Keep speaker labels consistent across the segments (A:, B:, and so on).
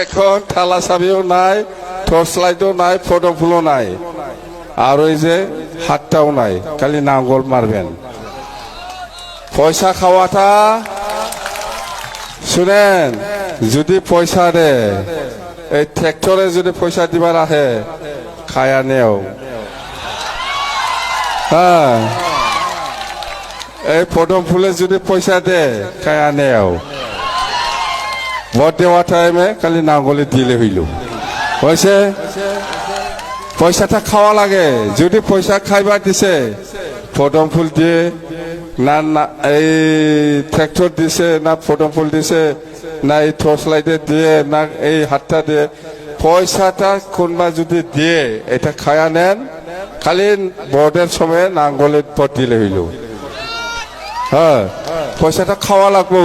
A: এখন ঠালা চাবিও নাই, টর্চ লাইটও নাই, ফটো ফুলও নাই, আর ওই যে হাতটাও নাই, খালি নাঙ্গল মারবেন। পয়সা খাওয়াটা শুনেন, যদি পয়সা দে, এই ট্রেক্টরে যদি পয়সা দিবার আহে খায়া নেও। হ্যাঁ, এই পদম ফুলে যদি পয়সা দে খায়া নেও। ভোট দেওয়া টাইমে খালি নাঙ্গলে দিলে হইল, হয়েছে। পয়সাটা খাওয়া লাগে। যদি পয়সা খাইবার দিছে, পদম ফুল দিয়ে না, না এই ট্রেক্টর দিছে, না পদম ফুল দিছে, না এই টর্চ লাইটে দিয়ে, না এই হাতটা দিয়ে, পয়সাটা কোনবা যদি দিয়ে এটা খায়া নেন, খালি ভোটের সময় নাঙ্গলে ভোট দিলে হইল। হ্যাঁ, পয়সাটা খাওয়া লাগবো।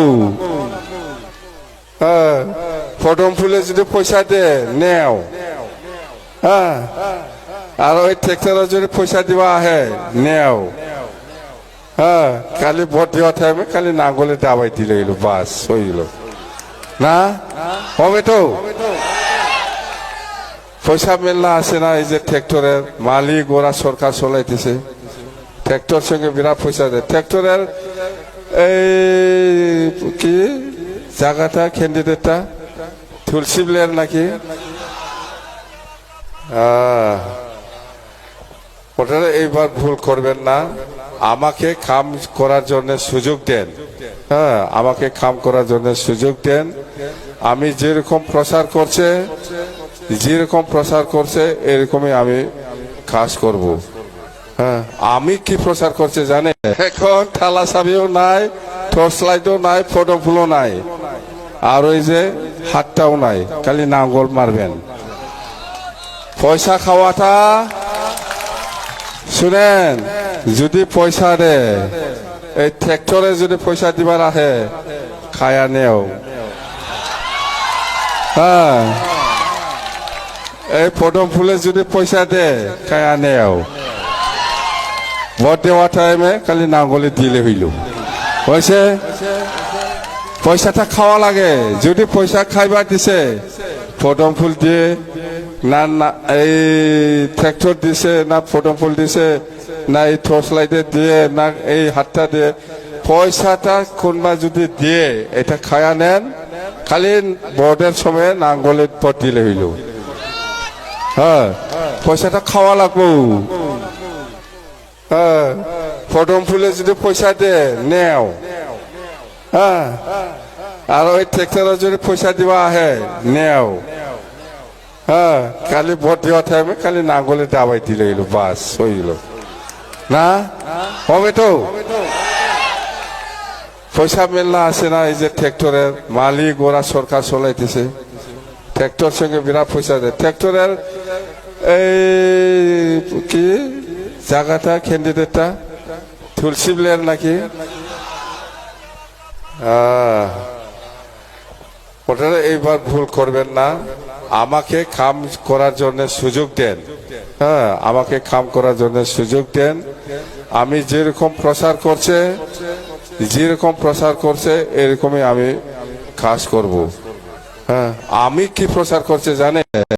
A: হ্যাঁ, পদম ফুলে যদি পয়সা দে নেও। হ্যাঁ, আর ওই ট্রেক্টরে যদি পয়সা দিবা আহে নেও। হ্যাঁ, খালি ভোট দেওয়া টাইমে খালি নাঙ্গলে দাবাই দিলে হইল, বাস হইল না। হবে তো পয়সা মেলা আছে না, এই যে ট্রেক্টরের মালিক ওরা সরকার চলাইতেছে, ট্রেক্টর সঙ্গে বিরাট পয়সা দেয়। ট্রেক্টরের এই কি জায়গাটা ক্যান্ডিডেটটা তুলসিবলের নাকি, ওটা এইবার ভুল করবেন না। আমাকে কাম করার জন্য সুযোগ দেন। হ্যাঁ, আমাকে কাম করার জন্য সুযোগ দেন। আমি যেরকম প্রচার করছে এরকমই আমি কাজ করব। হ্যাঁ, আমি কি প্রচার করছে জানে, এখন ঠালা চাবিও নাই, টর্চ লাইটও নাই, ফটো ফুলও নাই, আর ওই যে হাতটাও নাই, খালি নাঙ্গল মারবেন। পয়সা খাওয়াটা শুনেন, যদি পয়সা দে, এই ট্রেক্টরে যদি পয়সা দিবার আহে খায়া নেও। হ্যাঁ, এই পদম ফুলে যদি পয়সা দে খায়া নেও। ভোট দেওয়া টাইমে খালি নাঙ্গলে দিলে হইল, হয়েছে। পয়সাটা খাওয়া লাগে। যদি পয়সা খাইবার দিছে, পদম ফুল দিয়ে না, না এই ট্রেক্টর দিছে, না পদম ফুল দিছে, না এই টর্চ লাইটে দিয়ে, না এই হাতটা দিয়ে, পয়সাটা কোনবা যদি দিয়ে এটা খায়া নেন, খালি ভোটের সময় নাঙ্গলে ভোট দিলে হইল। হ্যাঁ, পয়সাটা খাওয়া লাগবো। হ্যাঁ, পদম ফুলে যদি পয়সা দে নেও। হ্যাঁ, আর ওই ট্রেক্টরে যদি পয়সা দিবা আহে নেও। হ্যাঁ, খালি ভোট দেওয়া টাইমে খালি নাঙ্গলে দাবাই দিলে হইল, বাস হইল না। হবে তো পয়সা মেলা আছে না, এই যে ট্রেক্টরের মালিক ওরা সরকার চলাইতেছে, ট্রেক্টর সঙ্গে বিরাট পয়সা দেয়। ট্রেক্টরের এই কি জায়গাটা ক্যান্ডিডেটটা তুলসিবলের নাকি, ওটা এইবার ভুল করবেন না। আমাকে কাম করার জন্য সুযোগ দেন। হ্যাঁ, আমাকে কাম করার জন্য সুযোগ দেন। আমি যেরকম প্রচার করছে এরকমই আমি কাজ করব। হ্যাঁ, আমি কি প্রচার করছে জানে,